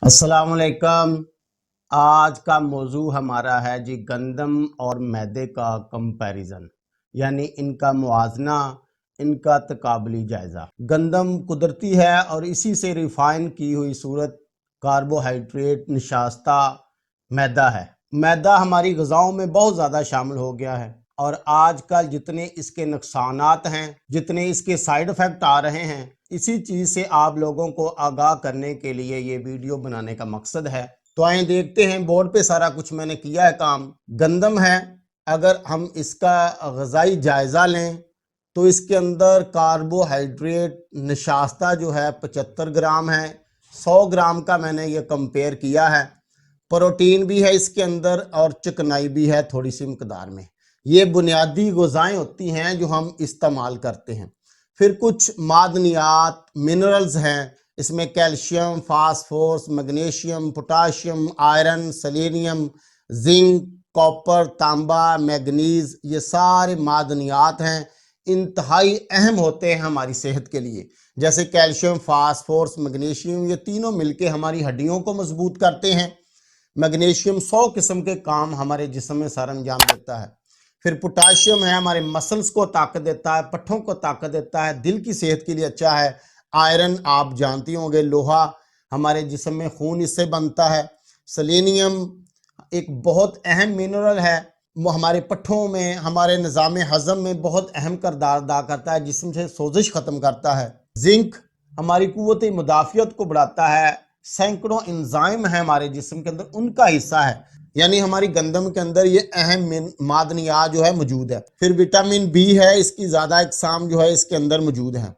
अस्सलाम वालेकुम। आज का मौजू हमारा है जी गंदम और मैदे का कंपैरिजन, यानी इनका मुआजना, इनका तकाबली जायज़ा। गंदम कुदरती है और इसी से रिफाइन की हुई सूरत कार्बोहाइड्रेट निशास्ता मैदा है। मैदा हमारी ग़िज़ाओं में बहुत ज़्यादा शामिल हो गया है और आजकल जितने इसके नुकसानात हैं, जितने इसके साइड इफ़ेक्ट आ रहे हैं, इसी चीज़ से आप लोगों को आगाह करने के लिए ये वीडियो बनाने का मकसद है। तो आइए देखते हैं, बोर्ड पे सारा कुछ मैंने किया है काम। गंदम है, अगर हम इसका ग़िज़ाई जायज़ा लें तो इसके अंदर कार्बोहाइड्रेट निशास्ता जो है 75 ग्राम है। 100 ग्राम का मैंने ये कंपेयर किया है। प्रोटीन भी है इसके अंदर और चिकनाई भी है थोड़ी सी मकदार में। ये बुनियादी ग़िज़ाएँ होती हैं जो हम इस्तेमाल करते हैं। फिर कुछ मादनियात, मिनरल्स हैं, इसमें calcium, phosphorus, magnesium, potassium, iron, selenium, zinc, copper, तांबा, मैग्नीज, ये सारे मादनियात हैं, इंतहाई अहम होते हैं हमारी सेहत के लिए। जैसे कैल्शियम, फास्फोरस, मैग्नीशियम, ये तीनों मिलके हमारी हड्डियों को मजबूत करते हैं। मैग्नीशियम 100 किस्म के काम हमारे जिस्म में सर अंजाम देता है। फिर पोटाशियम है, हमारे मसल्स को ताकत देता है, पट्ठों को ताकत देता है, दिल की सेहत के लिए अच्छा है। आयरन आप जानती होंगे, लोहा, हमारे जिस्म में खून इससे बनता है। सेलेनियम एक बहुत अहम मिनरल है, वो हमारे पट्ठों में, हमारे निज़ाम हज़म में बहुत अहम किरदार अदा करता है, जिस्म से सोजिश ख़त्म करता है। जिंक हमारी क़ुव्वत मुदाफ़ियत को बढ़ाता है। सैकड़ों एंजाइम है हमारे जिस्म के अंदर, उनका हिस्सा है, यानी हमारी गंदम के अंदर ये अहम मादनियात जो है मौजूद है। फिर विटामिन बी है, इसकी ज़्यादा इकसाम जो है इसके अंदर मौजूद है।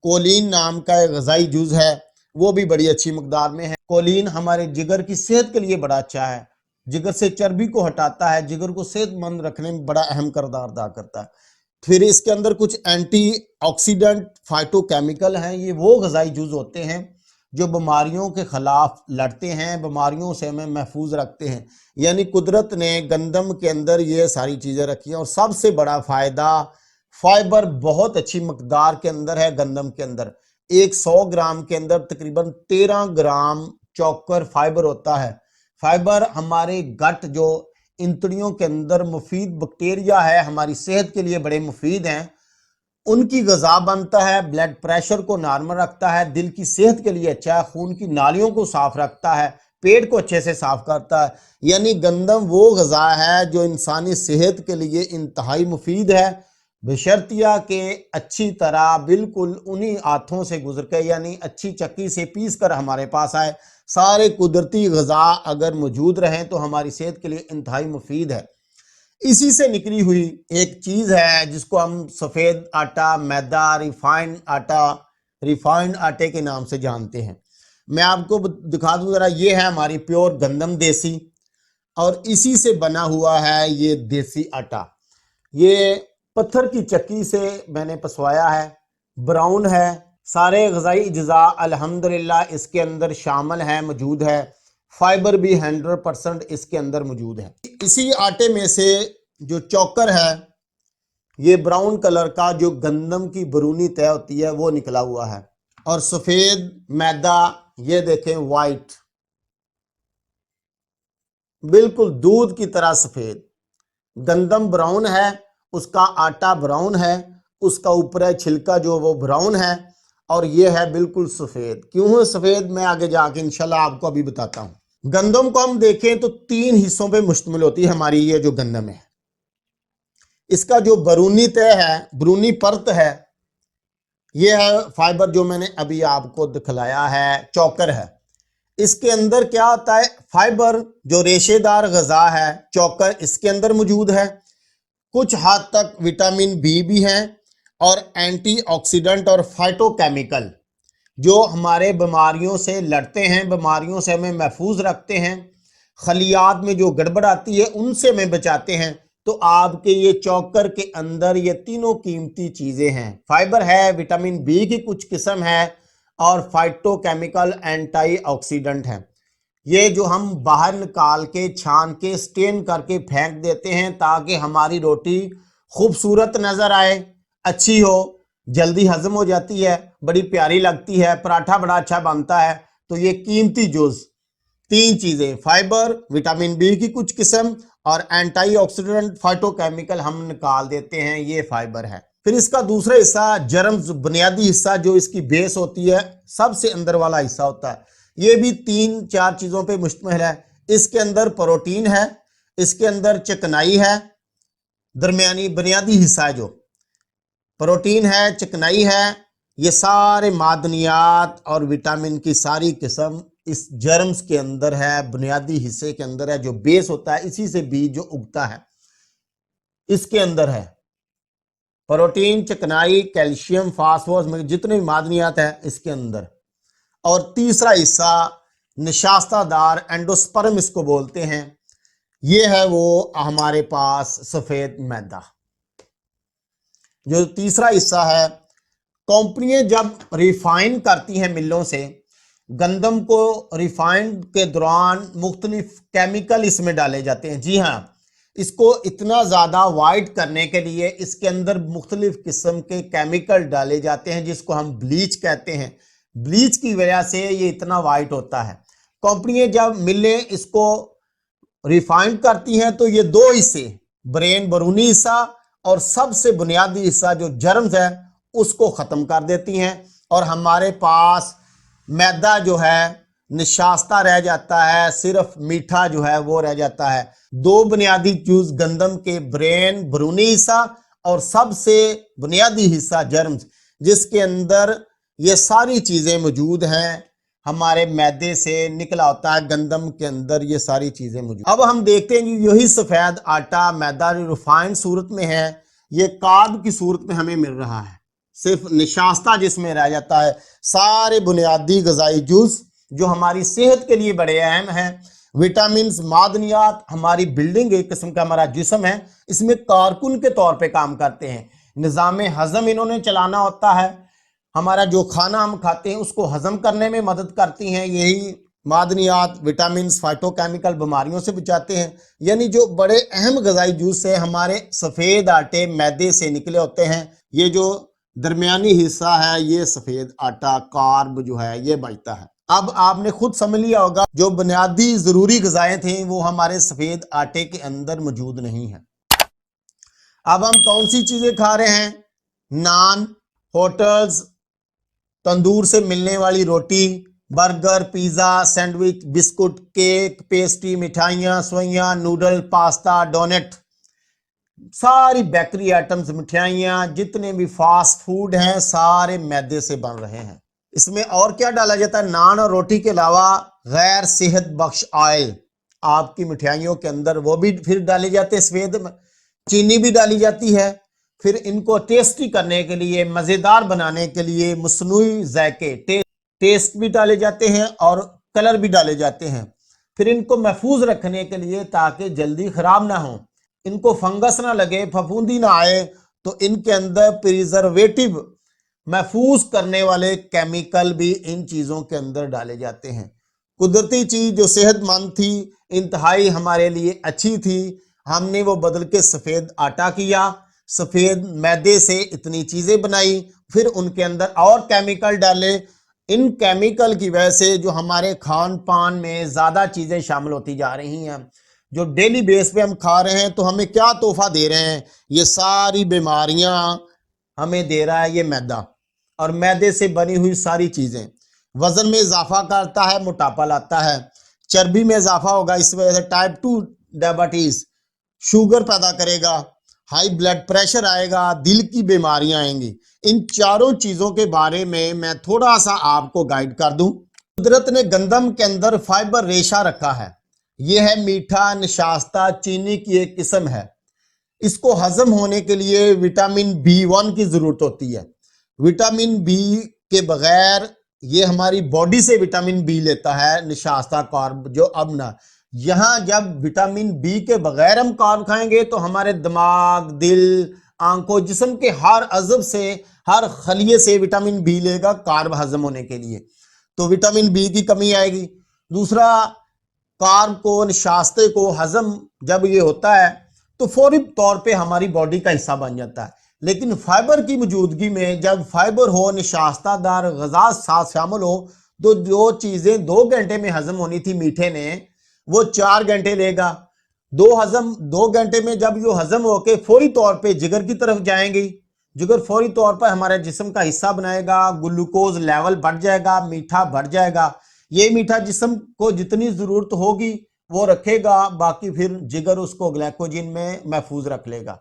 कोलिन नाम का एक ग़िज़ाई जुज़ है, वो भी बड़ी अच्छी मकदार में है। कोलिन हमारे जिगर की सेहत के लिए बड़ा अच्छा है, जिगर से चर्बी को हटाता है, जिगर को सेहतमंद रखने में बड़ा अहम किरदार अदा करता है। फिर इसके अंदर कुछ एंटी ऑक्सीडेंट फाइटोकेमिकल हैं, ये वो ग़िज़ाई जुज़ होते हैं जो बीमारियों के ख़िलाफ़ लड़ते हैं, बीमारियों से हमें महफूज रखते हैं। यानी कुदरत ने गंदम के अंदर ये सारी चीज़ें रखी हैं। और सबसे बड़ा फ़ायदा, फाइबर बहुत अच्छी मकदार के अंदर है गंदम के अंदर। एक 100 ग्राम के अंदर तकरीबन 13 ग्राम चौकर फाइबर होता है। फाइबर हमारे गट, जो इंतड़ियों के अंदर मुफीद बैक्टीरिया है, हमारी सेहत के लिए बड़े मुफीद हैं, उनकी ग़िज़ा बनता है, ब्लड प्रेशर को नॉर्मल रखता है, दिल की सेहत के लिए अच्छा है, खून की नालियों को साफ रखता है, पेट को अच्छे से साफ करता है। यानी गंदम वो ग़िज़ा है जो इंसानी सेहत के लिए इंतहाई मुफीद है, बशर्तिया के अच्छी तरह बिल्कुल उन्हीं हाथों से गुजर के, यानी अच्छी चक्की से पीस कर हमारे पास आए। सारे कुदरती ग़िज़ा अगर मौजूद रहें तो हमारी सेहत के लिए इंतहाई मुफीद है। इसी से निकली हुई एक चीज़ है जिसको हम सफ़ेद आटा, मैदा, रिफाइंड आटे के नाम से जानते हैं। मैं आपको दिखा दूं ज़रा, ये है हमारी प्योर गंदम देसी, और इसी से बना हुआ है ये देसी आटा। ये पत्थर की चक्की से मैंने पसवाया है, ब्राउन है। सारे ग़िज़ाई अज्जा अल्हम्दुलिल्लाह इसके अंदर शामिल है, मौजूद है। फाइबर भी 100% इसके अंदर मौजूद है। इसी आटे में से जो चौकर है, ये ब्राउन कलर का जो गंदम की बरूनी तय होती है वो निकला हुआ है। और सफ़ेद मैदा, ये देखें, वाइट, बिल्कुल दूध की तरह सफ़ेद। गंदम ब्राउन है, उसका आटा ब्राउन है, उसका ऊपर छिलका जो वो ब्राउन है, और ये है बिल्कुल सफ़ेद। क्यों है सफ़ेद, मैं आगे जाके इंशाल्लाह आपको अभी बताता हूँ। गंदम को हम देखें तो 3 हिस्सों पे मुश्तमिल होती है हमारी ये जो गंदम है। इसका जो बरूनी तय है, बरूनी परत है, ये है फाइबर जो मैंने अभी आपको दिखलाया है, चौकर है। इसके अंदर क्या होता है, फाइबर जो रेशेदार ग़िज़ा है, चौकर इसके अंदर मौजूद है। कुछ हद तक विटामिन बी भी हैं और एंटीऑक्सीडेंट और फाइटोकेमिकल जो हमारे बीमारियों से लड़ते हैं, बीमारियों से हमें महफूज रखते हैं, खलियात में जो गड़बड़ आती है उनसे हमें बचाते हैं। तो आपके ये चौकर के अंदर ये तीनों कीमती चीज़ें हैं। फाइबर है, विटामिन बी की कुछ किस्म है, और फाइटोकेमिकल एंटीऑक्सीडेंट है। ये जो हम बाहर निकाल के, छान के, स्टेन करके फेंक देते हैं ताकि हमारी रोटी खूबसूरत नज़र आए, अच्छी हो, जल्दी हजम हो जाती है, बड़ी प्यारी लगती है, पराठा बड़ा अच्छा बनता है। तो ये कीमती जुज़ तीन चीजें, फाइबर, विटामिन बी की कुछ किस्म और एंटीऑक्सीडेंट फाइटोकेमिकल हम निकाल देते हैं, ये फाइबर है। फिर इसका दूसरा हिस्सा जर्म्स, बुनियादी हिस्सा जो इसकी बेस होती है, सबसे अंदर वाला हिस्सा होता है, ये भी तीन चार चीजों पे मुश्तमिल है। इसके अंदर प्रोटीन है, इसके अंदर चिकनाई है, दरमियानी बुनियादी हिस्सा है जो प्रोटीन है, चिकनाई है, ये सारे मादनियात और विटामिन की सारी किस्म इस जर्म्स के अंदर है, बुनियादी हिस्से के अंदर है, जो बेस होता है, इसी से बीज जो उगता है इसके अंदर है। प्रोटीन, चिकनाई, कैल्शियम, फास्फोरस में जितने भी मादनियात है इसके अंदर। और तीसरा हिस्सा निशास्तादार एंडोस्पर्म इसको बोलते हैं, ये है वो हमारे पास सफेद मैदा। जो तीसरा हिस्सा है, कंपनियां जब रिफाइन करती हैं मिलों से गंदम को, रिफाइंड के दौरान मुख्तलिफ केमिकल इसमें डाले जाते हैं। जी हाँ, इसको इतना ज़्यादा वाइट करने के लिए इसके अंदर मुख्तलिफ किस्म के केमिकल डाले जाते हैं, जिसको हम ब्लीच कहते हैं। ब्लीच की वजह से ये इतना वाइट होता है। कंपनियां जब मिलें इसको रिफाइंड करती हैं तो ये दो हिस्से, ब्रेन बरूनी हिस्सा और सबसे बुनियादी हिस्सा जो जर्म्स है उसको ख़त्म कर देती हैं, और हमारे पास मैदा जो है निशास्ता रह जाता है, सिर्फ मीठा जो है वो रह जाता है। दो बुनियादी चीज गंदम के, ब्रेन बरूनी हिस्सा और सबसे बुनियादी हिस्सा जर्म्स, जिसके अंदर ये सारी चीजें मौजूद हैं, हमारे मैदे से निकला होता है, गंदम के अंदर ये सारी चीजें मौजूद। अब हम देखते हैं यही सफेद आटा मैदा रिफाइंड सूरत में है, ये कार्ब की सूरत में हमें मिल रहा है, सिर्फ निशास्ता जिसमें रह जाता है। सारे बुनियादी ग़िज़ाई जुज़ जो हमारी सेहत के लिए बड़े अहम हैं, विटामिन, मादनियात, हमारी बिल्डिंग एक किस्म का हमारा जिस्म है, इसमें कारकुन के तौर पे काम करते हैं। निज़ाम हज़म इन्होंने चलाना होता है, हमारा जो खाना हम खाते हैं उसको हज़म करने में मदद करती हैं यही मादनियात, विटामिन, फाइटोकेमिकल बीमारियों से बचाते हैं। यानी जो बड़े अहम ग़िज़ाई जुज़ से हमारे सफ़ेद आटे मैदे से निकले होते हैं, ये जो दरमियानी हिस्सा है ये सफेद आटा कार्ब जो है ये बचता है। अब आपने खुद समझ लिया होगा जो बुनियादी जरूरी ग़िज़ाएं थी वो हमारे सफेद आटे के अंदर मौजूद नहीं है। अब हम कौन सी चीजें खा रहे हैं? नान, होटल्स, तंदूर से मिलने वाली रोटी, burger, pizza, sandwich, biscuit, cake, pastry, मिठाइयाँ, सोइयाँ, नूडल, पास्ता, डोनेट, सारी बेकरी आइटम्स, मिठाइयाँ, जितने भी फास्ट फूड हैं सारे मैदे से बन रहे हैं। इसमें और क्या डाला जाता है? नान और रोटी के अलावा गैर सेहत बख्श ऑयल आपकी मिठाइयों के अंदर वो भी फिर डाले जाते हैं, सफेद चीनी भी डाली जाती है। फिर इनको टेस्टी करने के लिए, मज़ेदार बनाने के लिए मसनूई जायके, टेस्ट भी डाले जाते हैं और कलर भी डाले जाते हैं। फिर इनको महफूज रखने के लिए ताकि जल्दी ख़राब ना हो, इनको फंगस ना लगे, फफूंदी ना आए, तो इनके अंदर प्रिजर्वेटिव, महफूज करने वाले केमिकल भी इन चीज़ों के अंदर डाले जाते हैं। कुदरती चीज़ जो सेहतमंद थी, इंतहाई हमारे लिए अच्छी थी, हमने वो बदल के सफ़ेद आटा किया, सफ़ेद मैदे से इतनी चीज़ें बनाई, फिर उनके अंदर और केमिकल डाले। इन केमिकल की वजह से जो हमारे खान पान में ज़्यादा चीज़ें शामिल होती जा रही हैं, जो डेली बेस पे हम खा रहे हैं, तो हमें क्या तोहफा दे रहे हैं? ये सारी बीमारियां हमें दे रहा है ये मैदा, और मैदे से बनी हुई सारी चीज़ें वज़न में इजाफा करता है, मोटापा लाता है, चर्बी में इजाफा होगा, इस वजह से टाइप 2 डायबिटीज़, शुगर पैदा करेगा, हाई ब्लड प्रेशर आएगा, दिल की बीमारियां आएंगी। इन चारों चीज़ों के बारे में मैं थोड़ा सा आपको गाइड कर दूं। कुदरत ने गंदम के अंदर फाइबर रेशा रखा है, यह है मीठा, निशास्ता, चीनी की एक किस्म है। इसको हजम होने के लिए विटामिन B1 की ज़रूरत होती है। विटामिन बी के बगैर ये हमारी बॉडी से विटामिन बी लेता है निशास्ता कार्ब जो अब ना, यहाँ जब विटामिन बी के बगैर हम कार्ब खाएंगे तो हमारे दिमाग, दिल, आंखों, जिस्म के हर अज़ब से, हर खलिए से विटामिन बी लेगा कार्ब हजम होने के लिए, तो विटामिन बी की कमी आएगी। दूसरा, कार्ब को, निशास्ते को हजम जब ये होता है तो फौरी तौर पे हमारी बॉडी का हिस्सा बन जाता है। लेकिन फाइबर की मौजूदगी में जब फाइबर हो, निशास्तादार ग़िज़ा साथ शामिल हो, تو جو چیزیں 2 گھنٹے میں ہضم ہونی تھی میٹھے نے وہ 4 گھنٹے لے گا. 2 گھنٹے میں جب یہ ہضم ہو کے فوری طور پہ جگر کی طرف جائیں گی, جگر فوری طور پر ہمارے جسم کا حصہ بنائے گا, گلوکوز لیول بڑھ جائے گا, میٹھا بڑھ جائے گا. یہ میٹھا جسم کو جتنی ضرورت ہوگی وہ رکھے گا, باقی پھر جگر اس کو گلیکوجن میں محفوظ رکھ لے گا.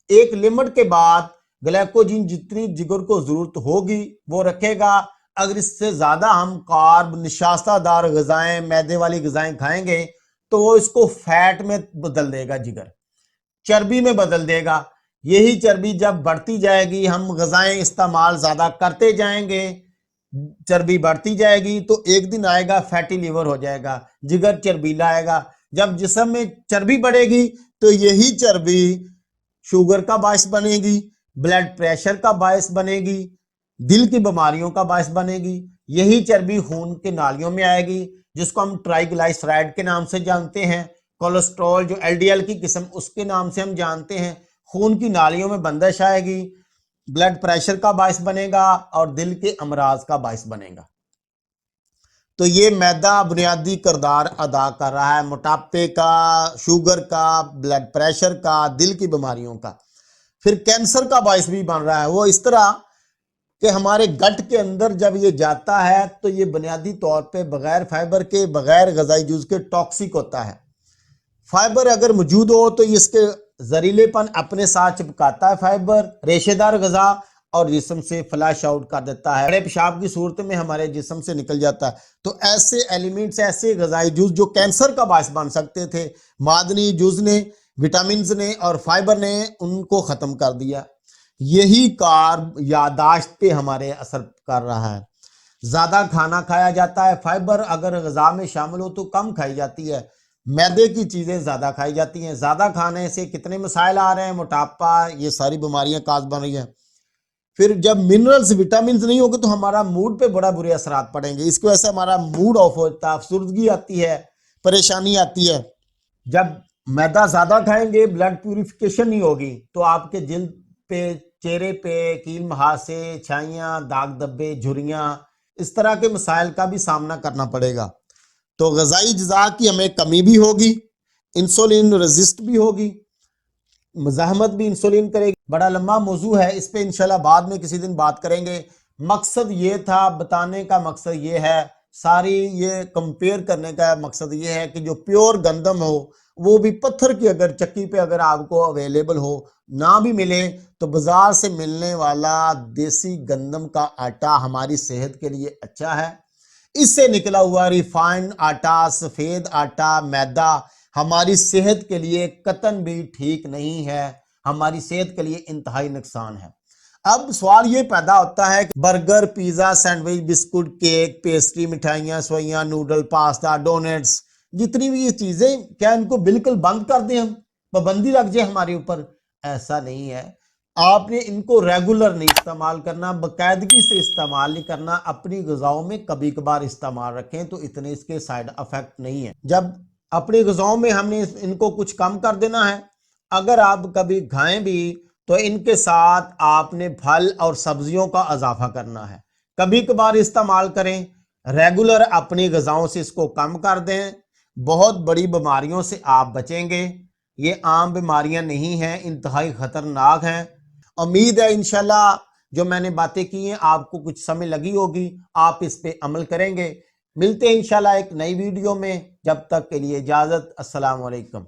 ایک لمٹ کے بعد گلیکوجن جتنی جگر کو ضرورت ہوگی وہ رکھے گا. اگر اس سے زیادہ ہم کارب نشاستہ دار غذائیں, میدے والی غذائیں کھائیں گے تو وہ اس کو فیٹ میں بدل دے گا, جگر چربی میں بدل دے گا. یہی چربی جب بڑھتی جائے گی, ہم غذائیں استعمال زیادہ کرتے جائیں گے, چربی بڑھتی جائے گی تو ایک دن آئے گا فیٹی لیور ہو جائے گا, جگر چربیلا آئے گا. جب جسم میں چربی بڑھے گی تو یہی چربی شوگر کا باعث بنے گی, بلڈ پریشر کا باعث بنے گی, دل کی بیماریوں کا باعث بنے گی. یہی چربی خون کے نالیوں میں آئے گی جس کو ہم ٹرائی گلائسرائڈ کے نام سے جانتے ہیں, کولیسٹرول جو ایل ڈی ایل کی قسم اس کے نام سے ہم جانتے ہیں. خون کی نالیوں میں بندش آئے گی, بلڈ پریشر کا باعث بنے گا اور دل کے امراض کا باعث بنے گا. تو یہ میدہ بنیادی کردار ادا کر رہا ہے موٹاپے کا, شوگر کا, بلڈ پریشر کا, دل کی بیماریوں کا. پھر کینسر کا باعث بھی بن رہا ہے. وہ اس طرح کہ ہمارے گٹ کے اندر جب یہ جاتا ہے تو یہ بنیادی طور پہ بغیر فائبر کے, بغیر غذائی جز کے ٹاکسک ہوتا ہے. فائبر اگر موجود ہو تو اس کے زہریلے پن اپنے ساتھ چپکاتا ہے فائبر, ریشے دار غذا, اور جسم سے فلش آؤٹ کر دیتا ہے, بڑے پیشاب کی صورت میں ہمارے جسم سے نکل جاتا ہے. تو ایسے ایلیمنٹس, ایسے غذائی جز جو کینسر کا باعث بن سکتے تھے, معدنی جز نے, وٹامنز نے اور فائبر نے ان کو ختم کر دیا. یہی کارب یادداشت پہ ہمارے اثر کر رہا ہے. زیادہ کھانا کھایا جاتا ہے, فائبر اگر غذا میں شامل ہو تو کم کھائی جاتی ہے, میدے کی چیزیں زیادہ کھائی جاتی ہیں. زیادہ کھانے سے کتنے مسائل آ رہے ہیں, موٹاپا, یہ ساری بیماریاں کاز بن رہی ہیں. پھر جب منرلز, وٹامنز نہیں ہوگے تو ہمارا موڈ پہ بڑا برے اثرات پڑیں گے. اس کی وجہ سے ہمارا موڈ آف ہوتا ہے, افسردگی آتی ہے, پریشانی آتی ہے. جب میدہ زیادہ کھائیں گے, بلڈ پیوریفیکیشن نہیں ہوگی تو آپ کے جلد پہ, چہرے پہ کیل مہاسے, چھائیاں, داغ دھبے, جھریاں, اس طرح کے مسائل کا بھی سامنا کرنا پڑے گا. تو غذائی اجزاء کی ہمیں کمی بھی ہوگی, انسولین ریزسٹ بھی ہوگی, مزاحمت بھی انسولین کرے گی. بڑا لمبا موضوع ہے, اس پہ انشاءاللہ بعد میں کسی دن بات کریں گے. مقصد یہ تھا, بتانے کا مقصد یہ ہے, ساری یہ کمپیئر کرنے کا مقصد یہ ہے کہ جو پیور گندم ہو وہ بھی پتھر کی اگر چکی پہ اگر آپ کو اویلیبل ہو, نہ بھی ملے تو بازار سے ملنے والا دیسی گندم کا آٹا ہماری صحت کے لیے اچھا ہے. اس سے نکلا ہوا ریفائنڈ آٹا, سفید آٹا, میدہ ہماری صحت کے لیے قطعاً بھی ٹھیک نہیں ہے, ہماری صحت کے لیے انتہائی نقصان ہے. اب سوال یہ پیدا ہوتا ہے کہ burger, pizza, sandwich, biscuit, cake, pastry, مٹھائیاں, سوئیاں, نوڈل, پاستا, ڈونٹس, جتنی بھی یہ چیزیں, کیا ان کو بالکل بند کر دیں, ہم پابندی لگ جائے ہمارے اوپر؟ ایسا نہیں ہے. آپ نے ان کو ریگولر نہیں استعمال کرنا, باقاعدگی سے استعمال نہیں کرنا. اپنی غذاؤں میں کبھی کبھار استعمال رکھیں تو اتنے اس کے سائیڈ افیکٹ نہیں ہیں. جب اپنی غذاؤں میں ہم نے ان کو کچھ کم کر دینا ہے, اگر آپ کبھی کھائیں بھی تو ان کے ساتھ آپ نے پھل اور سبزیوں کا اضافہ کرنا ہے. کبھی کبھار استعمال کریں, ریگولر اپنی غذاؤں سے اس کو کم کر دیں. بہت بڑی بیماریوں سے آپ بچیں گے. یہ عام بیماریاں نہیں ہیں, انتہائی خطرناک ہیں. امید ہے انشاءاللہ جو میں نے باتیں کی ہیں آپ کو کچھ سمجھ لگی ہوگی, آپ اس پہ عمل کریں گے. ملتے ہیں انشاءاللہ ایک نئی ویڈیو میں, جب تک کے لیے اجازت. السلام علیکم.